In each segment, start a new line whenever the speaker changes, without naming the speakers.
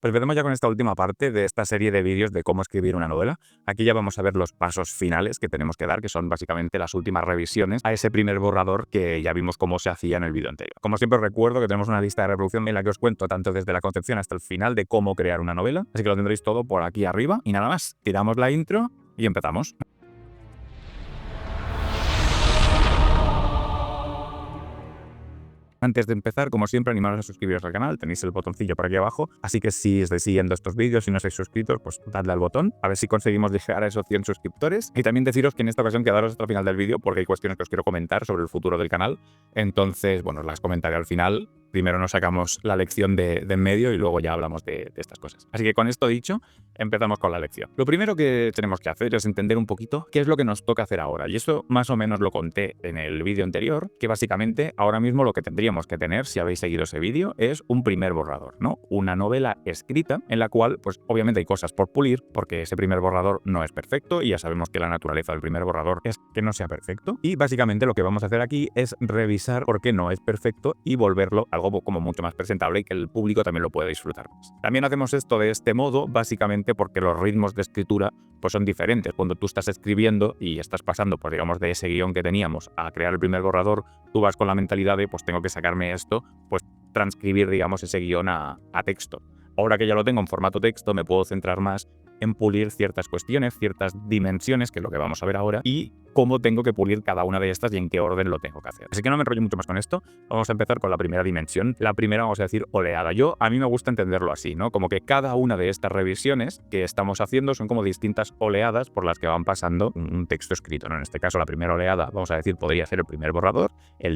Pues veremos ya con esta última parte de esta serie de vídeos de cómo escribir una novela. Aquí ya vamos a ver los pasos finales que tenemos que dar, que son básicamente las últimas revisiones a ese primer borrador que ya vimos cómo se hacía en el vídeo anterior. Como siempre os recuerdo que tenemos una lista de reproducción en la que os cuento tanto desde la concepción hasta el final de cómo crear una novela, así que lo tendréis todo por aquí arriba y nada más. Tiramos la intro y empezamos. Antes de empezar, como siempre, animaros a suscribiros al canal, tenéis el botoncillo por aquí abajo, así que si estáis siguiendo estos vídeos y no estáis suscritos, pues dadle al botón, a ver si conseguimos llegar a esos 100 suscriptores. Y también deciros que en esta ocasión quedaros hasta el final del vídeo porque hay cuestiones que os quiero comentar sobre el futuro del canal, entonces, bueno, las comentaré al final. Primero nos sacamos la lección de en medio y luego ya hablamos de estas cosas. Así que con esto dicho, empezamos con la lección. Lo primero que tenemos que hacer es entender un poquito qué es lo que nos toca hacer ahora. Y eso más o menos lo conté en el vídeo anterior, que básicamente ahora mismo lo que tendríamos que tener, si habéis seguido ese vídeo, es un primer borrador, ¿no? Una novela escrita en la cual, pues obviamente hay cosas por pulir, porque ese primer borrador no es perfecto y ya sabemos que la naturaleza del primer borrador es que no sea perfecto. Y básicamente lo que vamos a hacer aquí es revisar por qué no es perfecto y volverlo algo como mucho más presentable y que el público también lo pueda disfrutar más. También hacemos esto de este modo básicamente porque los ritmos de escritura pues son diferentes. Cuando tú estás escribiendo y estás pasando, pues digamos, de ese guión que teníamos a crear el primer borrador, tú vas con la mentalidad de pues tengo que sacarme esto, pues transcribir, digamos, ese guión a texto. Ahora que ya lo tengo en formato texto, me puedo centrar más en pulir ciertas cuestiones, ciertas dimensiones, que es lo que vamos a ver ahora, y cómo tengo que pulir cada una de estas y en qué orden lo tengo que hacer. Así que no me enrollo mucho más con esto. Vamos a empezar con la primera dimensión. La primera, vamos a decir, oleada. A mí me gusta entenderlo así, ¿no? Como que cada una de estas revisiones que estamos haciendo son como distintas oleadas por las que van pasando un texto escrito, ¿no? En este caso, la primera oleada, vamos a decir, podría ser el primer borrador.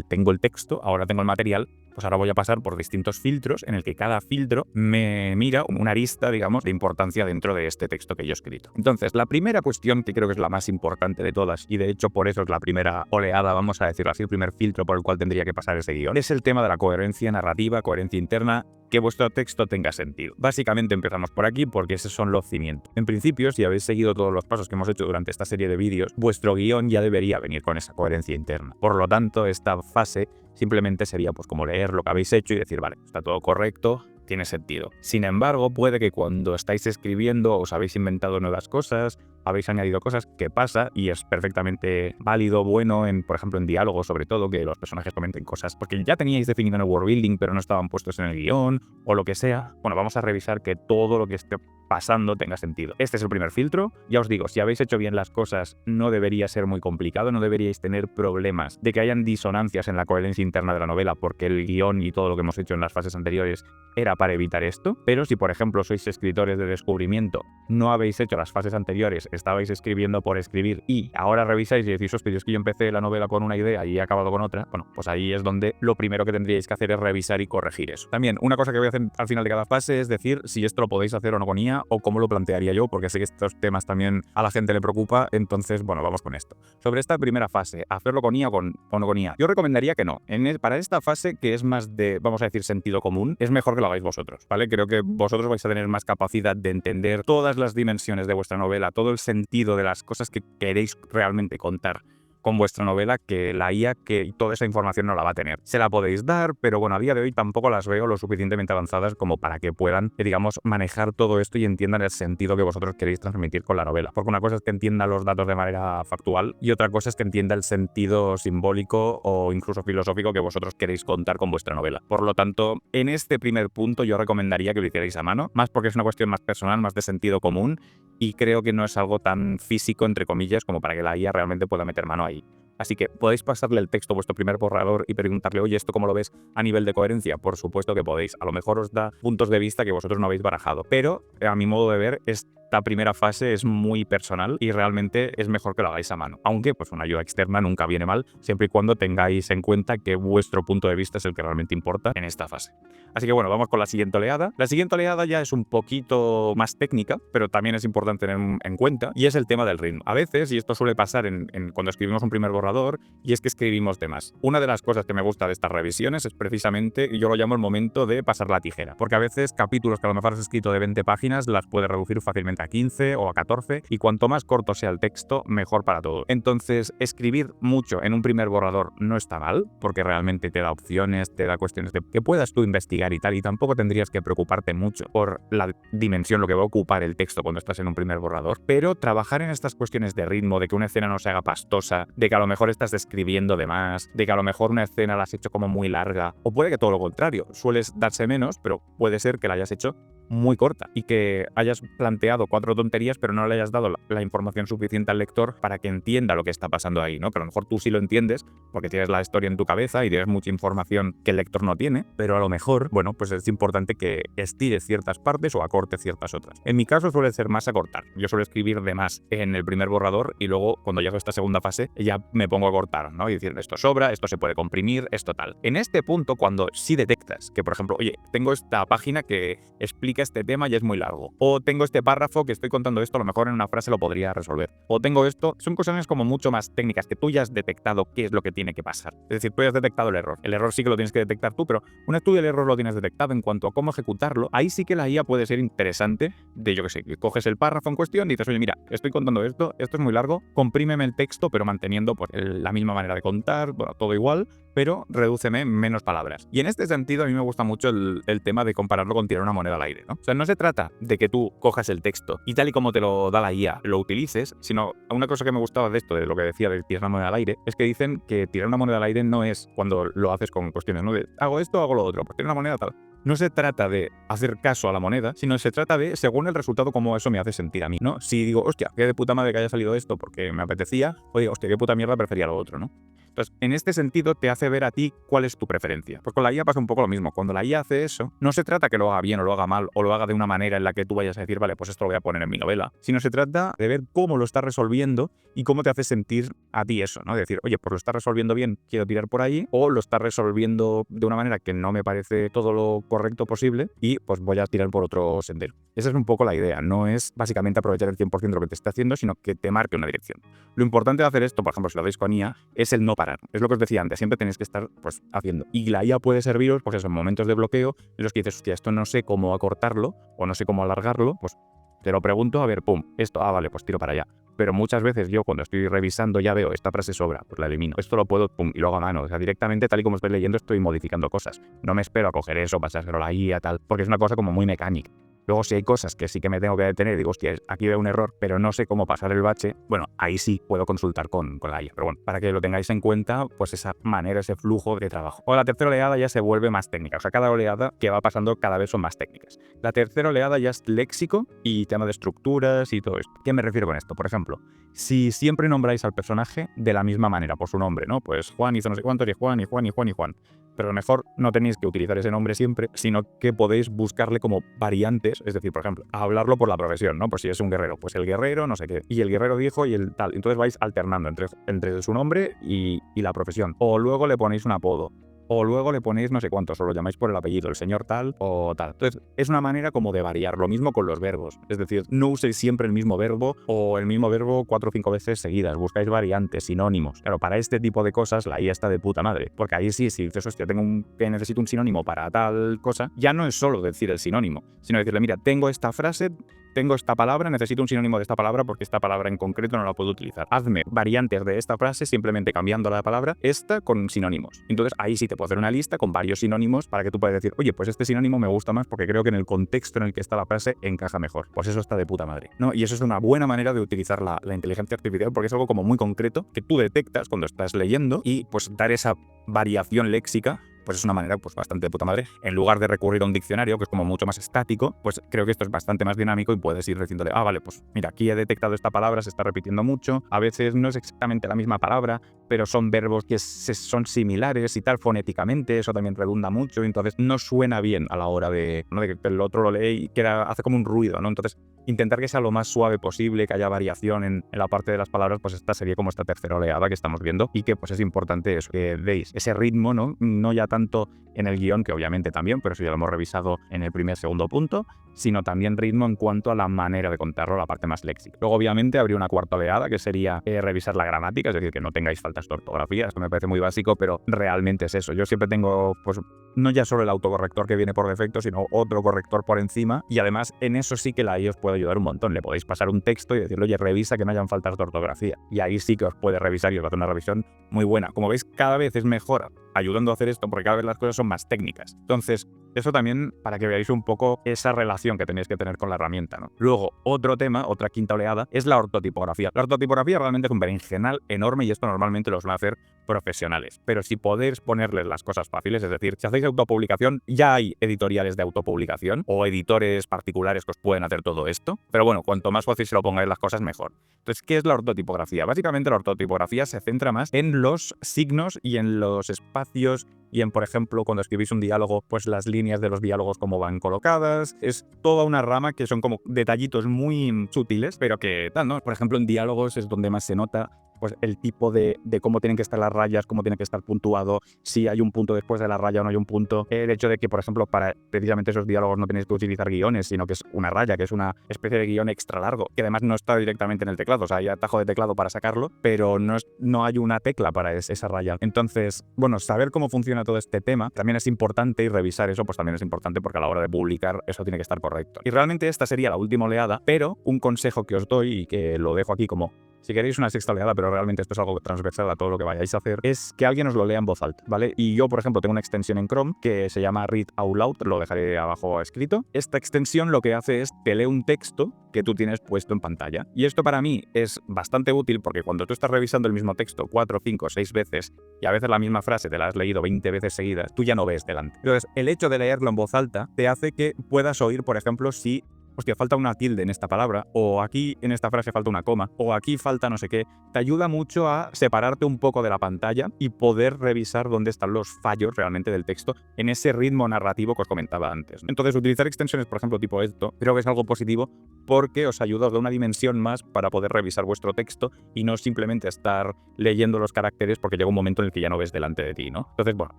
Tengo el texto, ahora tengo el material, pues ahora voy a pasar por distintos filtros en el que cada filtro me mira una arista, digamos, de importancia dentro de este texto que yo he escrito. Entonces, la primera cuestión, que creo que es la más importante de todas, y de hecho por eso es la primera oleada, vamos a decirlo así, el primer filtro por el cual tendría que pasar ese guión, es el tema de la coherencia narrativa, coherencia interna, que vuestro texto tenga sentido. Básicamente empezamos por aquí porque esos son los cimientos. En principio, si habéis seguido todos los pasos que hemos hecho durante esta serie de vídeos, vuestro guión ya debería venir con esa coherencia interna. Por lo tanto, esta fase simplemente sería pues como leer lo que habéis hecho y decir, vale, está todo correcto, tiene sentido. Sin embargo, puede que cuando estáis escribiendo os habéis inventado nuevas cosas, habéis añadido cosas, que pasa y es perfectamente válido, bueno, por ejemplo, en diálogos sobre todo, que los personajes comenten cosas porque ya teníais definido en el world building pero no estaban puestos en el guión o lo que sea. Bueno, vamos a revisar que todo lo que esté pasando tenga sentido. Este es el primer filtro. Ya os digo, si habéis hecho bien las cosas no debería ser muy complicado, no deberíais tener problemas de que hayan disonancias en la coherencia interna de la novela porque el guión y todo lo que hemos hecho en las fases anteriores era para evitar esto. Pero si por ejemplo sois escritores de descubrimiento, no habéis hecho las fases anteriores, estabais escribiendo por escribir y ahora revisáis y decís, hostia, es que yo empecé la novela con una idea y he acabado con otra, bueno, pues ahí es donde lo primero que tendríais que hacer es revisar y corregir eso. También, una cosa que voy a hacer al final de cada fase es decir si esto lo podéis hacer o no con IA o cómo lo plantearía yo, porque sé que estos temas también a la gente le preocupa, entonces, bueno, vamos con esto. Sobre esta primera fase, ¿hacerlo con IA o no con IA? Yo recomendaría que no. Para esta fase, que es más de, vamos a decir, sentido común, es mejor que lo hagáis vosotros, ¿vale? Creo que vosotros vais a tener más capacidad de entender todas las dimensiones de vuestra novela, todo el sentido de las cosas que queréis realmente contar con vuestra novela, que la IA, que toda esa información no la va a tener. Se la podéis dar, pero bueno, a día de hoy tampoco las veo lo suficientemente avanzadas como para que puedan, digamos, manejar todo esto y entiendan el sentido que vosotros queréis transmitir con la novela. Porque una cosa es que entienda los datos de manera factual y otra cosa es que entienda el sentido simbólico o incluso filosófico que vosotros queréis contar con vuestra novela. Por lo tanto, en este primer punto yo recomendaría que lo hicierais a mano, más porque es una cuestión más personal, más de sentido común, y creo que no es algo tan físico, entre comillas, como para que la IA realmente pueda meter mano ahí. Así que podéis pasarle el texto a vuestro primer borrador y preguntarle, oye, ¿esto cómo lo ves a nivel de coherencia? Por supuesto que podéis. A lo mejor os da puntos de vista que vosotros no habéis barajado. Pero, a mi modo de ver, esta primera fase es muy personal y realmente es mejor que lo hagáis a mano. Aunque, pues una ayuda externa nunca viene mal, siempre y cuando tengáis en cuenta que vuestro punto de vista es el que realmente importa en esta fase. Así que bueno, vamos con la siguiente oleada. La siguiente oleada ya es un poquito más técnica, pero también es importante tener en cuenta, y es el tema del ritmo. A veces, y esto suele pasar cuando escribimos un primer borrador, y es que escribimos de más. Una de las cosas que me gusta de estas revisiones es precisamente, yo lo llamo el momento de pasar la tijera, porque a veces capítulos que a lo mejor has escrito de 20 páginas las puedes reducir fácilmente a 15 o a 14, y cuanto más corto sea el texto, mejor para todo. Entonces, escribir mucho en un primer borrador no está mal, porque realmente te da opciones, te da cuestiones de que puedas tú investigar y tal, y tampoco tendrías que preocuparte mucho por la dimensión, lo que va a ocupar el texto cuando estás en un primer borrador. Pero trabajar en estas cuestiones de ritmo, de que una escena no se haga pastosa, de que a lo mejor estás describiendo de más, de que a lo mejor una escena la has hecho como muy larga, o puede que todo lo contrario, sueles darse menos, pero puede ser que la hayas hecho muy corta y que hayas planteado 4 tonterías pero no le hayas dado la información suficiente al lector para que entienda lo que está pasando ahí, ¿no? Que a lo mejor tú sí lo entiendes porque tienes la historia en tu cabeza y tienes mucha información que el lector no tiene, pero a lo mejor, bueno, pues es importante que estires ciertas partes o acortes ciertas otras. En mi caso suele ser más acortar. Yo suelo escribir de más en el primer borrador y luego cuando llego a esta segunda fase ya me pongo a cortar, ¿no? Y decir, esto sobra, esto se puede comprimir, esto tal. En este punto, cuando sí detectas que, por ejemplo, oye, tengo esta página que explica este tema y es muy largo, o tengo este párrafo que estoy contando esto, a lo mejor en una frase lo podría resolver, o tengo esto, son cuestiones como mucho más técnicas que tú ya has detectado qué es lo que tiene que pasar. Es decir, tú ya has detectado el error sí que lo tienes que detectar tú, pero una vez tú el error lo tienes detectado en cuanto a cómo ejecutarlo, ahí sí que la IA puede ser interesante de, yo que sé, que coges el párrafo en cuestión y dices, oye, mira, estoy contando esto es muy largo, comprímeme el texto, pero manteniendo pues, la misma manera de contar, bueno, todo igual, pero redúceme menos palabras. Y en este sentido a mí me gusta mucho el tema de compararlo con tirar una moneda al aire, ¿no? O sea, no se trata de que tú cojas el texto y tal y como te lo da la IA lo utilices, sino una cosa que me gustaba de esto, de lo que decía de tirar una moneda al aire, es que dicen que tirar una moneda al aire no es cuando lo haces con cuestiones, ¿no? De hago esto, hago lo otro, pues tirar una moneda tal. No se trata de hacer caso a la moneda, sino se trata de, según el resultado, cómo eso me hace sentir a mí, ¿no? Si digo, hostia, qué de puta madre que haya salido esto porque me apetecía, oye, hostia, qué puta mierda prefería lo otro, ¿no? Entonces, en este sentido, te hace ver a ti cuál es tu preferencia. Pues con la IA pasa un poco lo mismo. Cuando la IA hace eso, no se trata que lo haga bien o lo haga mal, o lo haga de una manera en la que tú vayas a decir, vale, pues esto lo voy a poner en mi novela, sino se trata de ver cómo lo está resolviendo y cómo te hace sentir a ti eso, ¿no? De decir, oye, pues lo está resolviendo bien, quiero tirar por ahí, o lo está resolviendo de una manera que no me parece todo lo correcto posible y pues voy a tirar por otro sendero. Esa es un poco la idea, no es básicamente aprovechar el 100% de lo que te está haciendo, sino que te marque una dirección. Lo importante de hacer esto, por ejemplo, si lo hacéis con IA, es el no parar. Es lo que os decía antes, siempre tenéis que estar pues haciendo. Y la IA puede serviros, pues eso, en momentos de bloqueo, en los que dices, hostia, esto no sé cómo acortarlo, o no sé cómo alargarlo, pues te lo pregunto, a ver, pum, esto, vale, pues tiro para allá. Pero muchas veces yo cuando estoy revisando ya veo, esta frase sobra, pues la elimino. Esto lo puedo, pum, y lo hago a mano. O sea, directamente, tal y como estoy leyendo, estoy modificando cosas. No me espero a coger eso, pasárselo a la IA, tal, porque es una cosa como muy mecánica. Luego, si hay cosas que sí que me tengo que detener, digo, hostia, aquí veo un error, pero no sé cómo pasar el bache, bueno, ahí sí puedo consultar con la IA. Pero bueno, para que lo tengáis en cuenta, pues esa manera, ese flujo de trabajo. O la tercera oleada ya se vuelve más técnica. O sea, cada oleada que va pasando cada vez son más técnicas. La tercera oleada ya es léxico y tema de estructuras y todo esto. ¿Qué me refiero con esto? Por ejemplo, si siempre nombráis al personaje de la misma manera, por su nombre, ¿no? Pues Juan hizo no sé cuánto, y Juan, y Juan, y Juan, y Juan. Pero a lo mejor no tenéis que utilizar ese nombre siempre, sino que podéis buscarle como variantes, es decir, por ejemplo, hablarlo por la profesión, ¿no? Pues si es un guerrero, pues el guerrero, no sé qué, y el guerrero dijo y el tal. Entonces vais alternando entre su nombre y la profesión. O luego le ponéis un apodo. O luego le ponéis no sé cuántos, o lo llamáis por el apellido, el señor tal o tal. Entonces, es una manera como de variar. Lo mismo con los verbos. Es decir, no uséis siempre el mismo verbo o el mismo verbo 4 o 5 veces seguidas. Buscáis variantes, sinónimos. Claro, para este tipo de cosas la IA está de puta madre. Porque ahí sí, si dices, hostia, que necesito un sinónimo para tal cosa, ya no es solo decir el sinónimo, sino decirle, mira, tengo esta frase, tengo esta palabra, necesito un sinónimo de esta palabra porque esta palabra en concreto no la puedo utilizar. Hazme variantes de esta frase simplemente cambiando la palabra esta con sinónimos. Entonces ahí sí te puedo hacer una lista con varios sinónimos para que tú puedas decir, oye, pues este sinónimo me gusta más porque creo que en el contexto en el que está la frase encaja mejor. Pues eso está de puta madre, ¿no? Y eso es una buena manera de utilizar la inteligencia artificial porque es algo como muy concreto que tú detectas cuando estás leyendo y pues dar esa variación léxica pues es una manera pues bastante de puta madre. En lugar de recurrir a un diccionario, que es como mucho más estático, pues creo que esto es bastante más dinámico y puedes ir diciéndole, vale, pues mira, aquí he detectado esta palabra, se está repitiendo mucho, a veces no es exactamente la misma palabra, pero son verbos que son similares y tal fonéticamente, eso también redunda mucho, y entonces no suena bien a la hora de, ¿no? de que el otro lo lee y hace como un ruido, ¿no? Entonces, intentar que sea lo más suave posible, que haya variación en la parte de las palabras, pues esta sería como esta tercera oleada que estamos viendo y que pues es importante eso, que veis ese ritmo, ¿no? No ya tanto en el guión, que obviamente también, pero eso ya lo hemos revisado en el segundo punto, sino también ritmo en cuanto a la manera de contarlo, la parte más léxica. Luego, obviamente, habría una cuarta oleada, que sería revisar la gramática, es decir, que no tengáis faltas de ortografía. Esto me parece muy básico, pero realmente es eso. Yo siempre tengo, pues, no ya solo el autocorrector que viene por defecto, sino otro corrector por encima, y además en eso sí que la IA os puede ayudar un montón. Le podéis pasar un texto y decirle, oye, revisa que no hayan faltas de ortografía, y ahí sí que os puede revisar y os va a hacer una revisión muy buena. Como veis, cada vez es mejor ayudando a hacer esto, porque cada vez las cosas son más técnicas. Entonces, eso también para que veáis un poco esa relación que tenéis que tener con la herramienta, ¿no? Luego, otro tema, otra quinta oleada, es la ortotipografía. La ortotipografía realmente es un berenjenal enorme y esto normalmente lo van a hacer profesionales. Pero si podéis ponerles las cosas fáciles, es decir, si hacéis autopublicación, ya hay editoriales de autopublicación o editores particulares que os pueden hacer todo esto. Pero bueno, cuanto más fácil se lo pongáis las cosas, mejor. Entonces, ¿qué es la ortotipografía? Básicamente la ortotipografía se centra más en los signos y en los espacios y en, por ejemplo, cuando escribís un diálogo, pues las líneas de los diálogos cómo van colocadas. Es toda una rama que son como detallitos muy sutiles, pero que tal, ¿no? Por ejemplo, en diálogos es donde más se nota pues el tipo de cómo tienen que estar las rayas, cómo tiene que estar puntuado, si hay un punto después de la raya o no hay un punto. El hecho de que, por ejemplo, para precisamente esos diálogos no tenéis que utilizar guiones, sino que es una raya, que es una especie de guión extra largo, que además no está directamente en el teclado. O sea, hay atajo de teclado para sacarlo, pero no hay una tecla para esa raya. Entonces, bueno, saber cómo funciona todo este tema también es importante, y revisar eso pues también es importante, porque a la hora de publicar eso tiene que estar correcto. Y realmente esta sería la última oleada, pero un consejo que os doy y que lo dejo aquí como si queréis una sexta oleada, pero realmente esto es algo transversal a todo lo que vayáis a hacer, es que alguien os lo lea en voz alta, ¿vale? Y yo, por ejemplo, tengo una extensión en Chrome que se llama Read Out Loud, lo dejaré abajo escrito. Esta extensión lo que hace es te lee un texto que tú tienes puesto en pantalla. Y esto para mí es bastante útil porque cuando tú estás revisando el mismo texto 4, 5, 6 veces y a veces la misma frase te la has leído 20 veces seguidas, tú ya no ves delante. Entonces, el hecho de leerlo en voz alta te hace que puedas oír, por ejemplo, si hostia, falta una tilde en esta palabra, o aquí en esta frase falta una coma, o aquí falta no sé qué. Te ayuda mucho a separarte un poco de la pantalla y poder revisar dónde están los fallos realmente del texto en ese ritmo narrativo que os comentaba antes. Entonces, utilizar extensiones, por ejemplo, tipo esto, creo que es algo positivo porque os ayuda, os da una dimensión más para poder revisar vuestro texto y no simplemente estar leyendo los caracteres porque llega un momento en el que ya no ves delante de ti, ¿no? Entonces, bueno,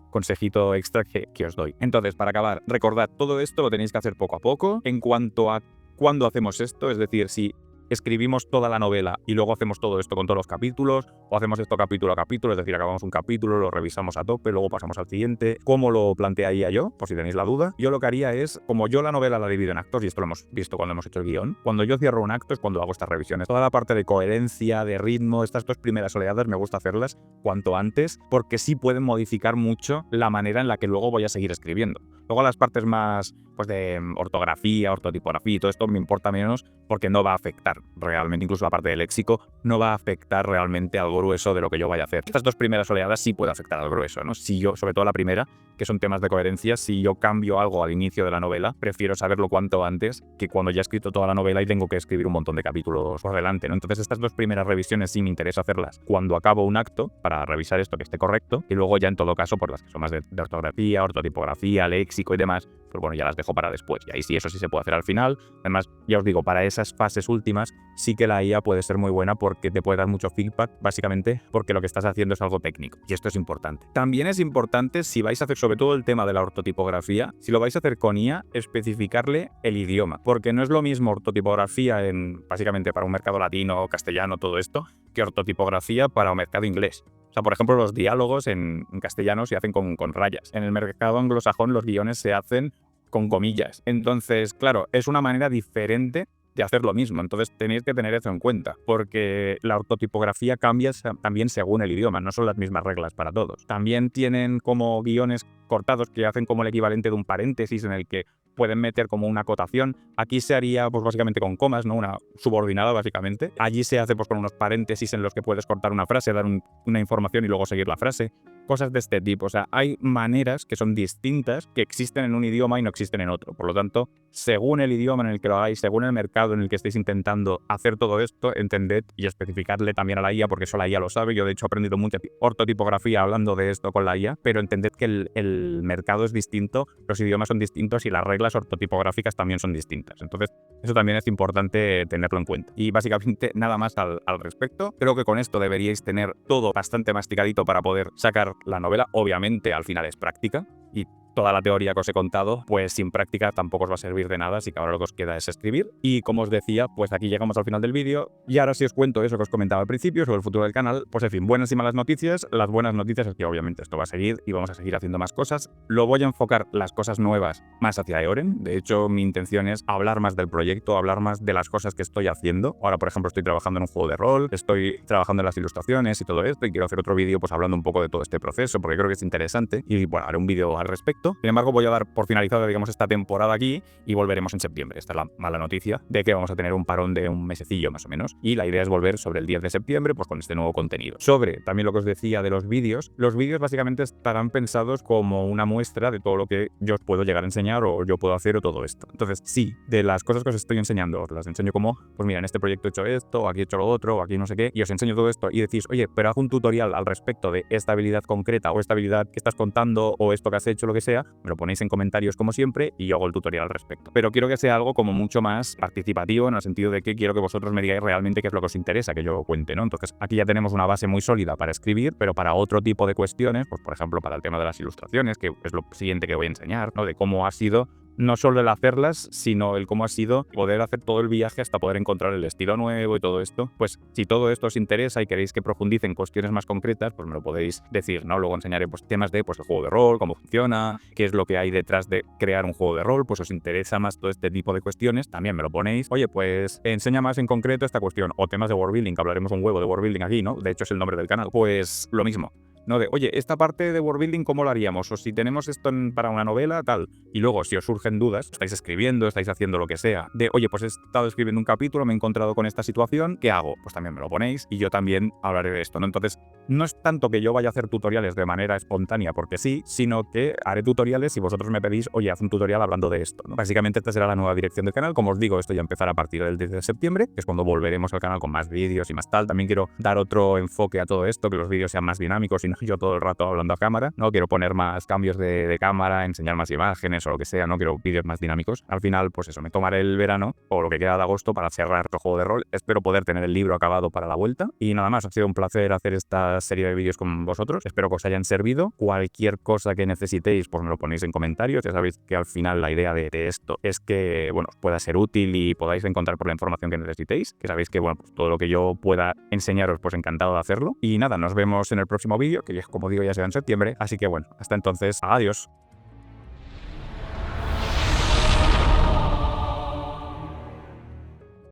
consejito extra que os doy. Entonces, para acabar, recordad, todo esto lo tenéis que hacer poco a poco. En cuanto a cuando hacemos esto, es decir, si escribimos toda la novela y luego hacemos todo esto con todos los capítulos, o hacemos esto capítulo a capítulo, es decir, acabamos un capítulo, lo revisamos a tope, luego pasamos al siguiente. ¿Cómo lo plantearía yo? Por si tenéis la duda. Yo lo que haría es, como yo la novela la divido en actos, y esto lo hemos visto cuando hemos hecho el guión, cuando yo cierro un acto es cuando hago estas revisiones. Toda la parte de coherencia, de ritmo, estas dos primeras oleadas me gusta hacerlas cuanto antes, porque sí pueden modificar mucho la manera en la que luego voy a seguir escribiendo. Luego las partes más pues de ortografía, ortotipografía y todo esto me importa menos porque no va a afectar realmente, incluso la parte del léxico, no va a afectar realmente al grueso de lo que yo vaya a hacer. Estas dos primeras oleadas sí puede afectar al grueso, ¿no? Si yo, sobre todo la primera, que son temas de coherencia, si yo cambio algo al inicio de la novela, prefiero saberlo cuanto antes que cuando ya he escrito toda la novela y tengo que escribir un montón de capítulos por delante, ¿no? Entonces estas dos primeras revisiones sí me interesa hacerlas cuando acabo un acto para revisar esto que esté correcto, y luego ya en todo caso por las que son más de ortografía, ortotipografía, léxico y demás, pues bueno, ya las dejo para después. Y ahí sí, eso sí se puede hacer al final. Además, ya os digo, para esas fases últimas sí que la IA puede ser muy buena porque te puede dar mucho feedback, básicamente porque lo que estás haciendo es algo técnico. Y esto es importante. También es importante, si vais a hacer sobre todo el tema de la ortotipografía, si lo vais a hacer con IA, especificarle el idioma. Porque no es lo mismo ortotipografía básicamente para un mercado latino, castellano, todo esto, que ortotipografía para un mercado inglés. O sea, por ejemplo, los diálogos en castellano se hacen con rayas. En el mercado anglosajón los guiones se hacen con comillas. Entonces, claro, es una manera diferente de hacer lo mismo. Entonces tenéis que tener eso en cuenta, porque la ortotipografía cambia también según el idioma, no son las mismas reglas para todos. También tienen como guiones cortados que hacen como el equivalente de un paréntesis en el que pueden meter como una acotación. Aquí se haría pues básicamente con comas, ¿no? Una subordinada básicamente. Allí se hace pues con unos paréntesis en los que puedes cortar una frase, dar una información y luego seguir la frase. Cosas de este tipo. O sea, hay maneras que son distintas que existen en un idioma y no existen en otro. Por lo tanto, según el idioma en el que lo hagáis, según el mercado en el que estéis intentando hacer todo esto, entended y especificarle también a la IA, porque eso la IA lo sabe. Yo de hecho he aprendido mucha ortotipografía hablando de esto con la IA, pero entended que el mercado es distinto, los idiomas son distintos y las reglas ortotipográficas también son distintas. Entonces, eso también es importante tenerlo en cuenta. Y básicamente nada más al respecto. Creo que con esto deberíais tener todo bastante masticadito para poder sacar la novela. Obviamente al final es práctica y toda la teoría que os he contado, pues sin práctica tampoco os va a servir de nada, así que ahora lo que os queda es escribir. Y como os decía, pues aquí llegamos al final del vídeo, y ahora sí os cuento eso que os comentaba al principio sobre el futuro del canal. Pues en fin, buenas y malas noticias. Las buenas noticias es que obviamente esto va a seguir y vamos a seguir haciendo más cosas. Lo voy a enfocar las cosas nuevas más hacia Eoren. De hecho, mi intención es hablar más del proyecto, hablar más de las cosas que estoy haciendo. Ahora, por ejemplo, estoy trabajando en un juego de rol, estoy trabajando en las ilustraciones y todo esto, y quiero hacer otro vídeo pues hablando un poco de todo este proceso, porque creo que es interesante, y bueno, haré un vídeo al respecto. Sin embargo, voy a dar por finalizada, digamos, esta temporada aquí, y volveremos en septiembre. Esta es la mala noticia de que vamos a tener un parón de un mesecillo más o menos, y la idea es volver sobre el 10 de septiembre pues con este nuevo contenido. Sobre también lo que os decía de los vídeos básicamente estarán pensados como una muestra de todo lo que yo os puedo llegar a enseñar o yo puedo hacer o todo esto. Entonces, sí, de las cosas que os estoy enseñando, os las enseño como, pues mira, en este proyecto he hecho esto, o aquí he hecho lo otro, o aquí no sé qué, y os enseño todo esto y decís, oye, pero haz un tutorial al respecto de esta habilidad concreta o esta habilidad que estás contando o esto que has hecho, lo que sea, me lo ponéis en comentarios como siempre y yo hago el tutorial al respecto. Pero quiero que sea algo como mucho más participativo, en el sentido de que quiero que vosotros me digáis realmente qué es lo que os interesa que yo cuente, ¿no? Entonces, aquí ya tenemos una base muy sólida para escribir, pero para otro tipo de cuestiones, pues por ejemplo, para el tema de las ilustraciones, que es lo siguiente que voy a enseñar, ¿no? De cómo ha sido no solo el hacerlas, sino el cómo ha sido poder hacer todo el viaje hasta poder encontrar el estilo nuevo y todo esto. Pues si todo esto os interesa y queréis que profundice en cuestiones más concretas, pues me lo podéis decir, ¿no? Luego enseñaré pues temas de pues el juego de rol, cómo funciona, qué es lo que hay detrás de crear un juego de rol, pues os interesa más todo este tipo de cuestiones, también me lo ponéis. Oye, pues enseña más en concreto esta cuestión, o temas de world building, que hablaremos un huevo de world building aquí, ¿no? De hecho es el nombre del canal. Pues lo mismo. No de, oye, esta parte de world building, ¿cómo lo haríamos? O si tenemos esto para una novela, tal. Y luego, si os surgen dudas, estáis escribiendo, estáis haciendo lo que sea, de, oye, pues he estado escribiendo un capítulo, me he encontrado con esta situación, ¿qué hago? Pues también me lo ponéis y yo también hablaré de esto, ¿no? Entonces, no es tanto que yo vaya a hacer tutoriales de manera espontánea porque sí, sino que haré tutoriales si vosotros me pedís, oye, haz un tutorial hablando de esto, ¿no? Básicamente esta será la nueva dirección del canal. Como os digo, esto ya empezará a partir del 10 de septiembre, que es cuando volveremos al canal con más vídeos y más tal. También quiero dar otro enfoque a todo esto, que los vídeos sean más dinámicos y no yo todo el rato hablando a cámara, ¿no? Quiero poner más cambios de cámara, enseñar más imágenes o lo que sea, ¿no? Quiero vídeos más dinámicos. Al final, pues eso, me tomaré el verano o lo que queda de agosto para cerrar otro juego de rol. Espero poder tener el libro acabado para la vuelta. Y nada más, ha sido un placer hacer esta serie de vídeos con vosotros. Espero que os hayan servido. Cualquier cosa que necesitéis, pues me lo ponéis en comentarios. Ya sabéis que al final la idea de esto es que, bueno, os pueda ser útil y podáis encontrar por la información que necesitéis. Que sabéis que, bueno, pues todo lo que yo pueda enseñaros, pues encantado de hacerlo. Y nada, nos vemos en el próximo vídeo, que como digo ya será en septiembre. Así que bueno, hasta entonces, adiós.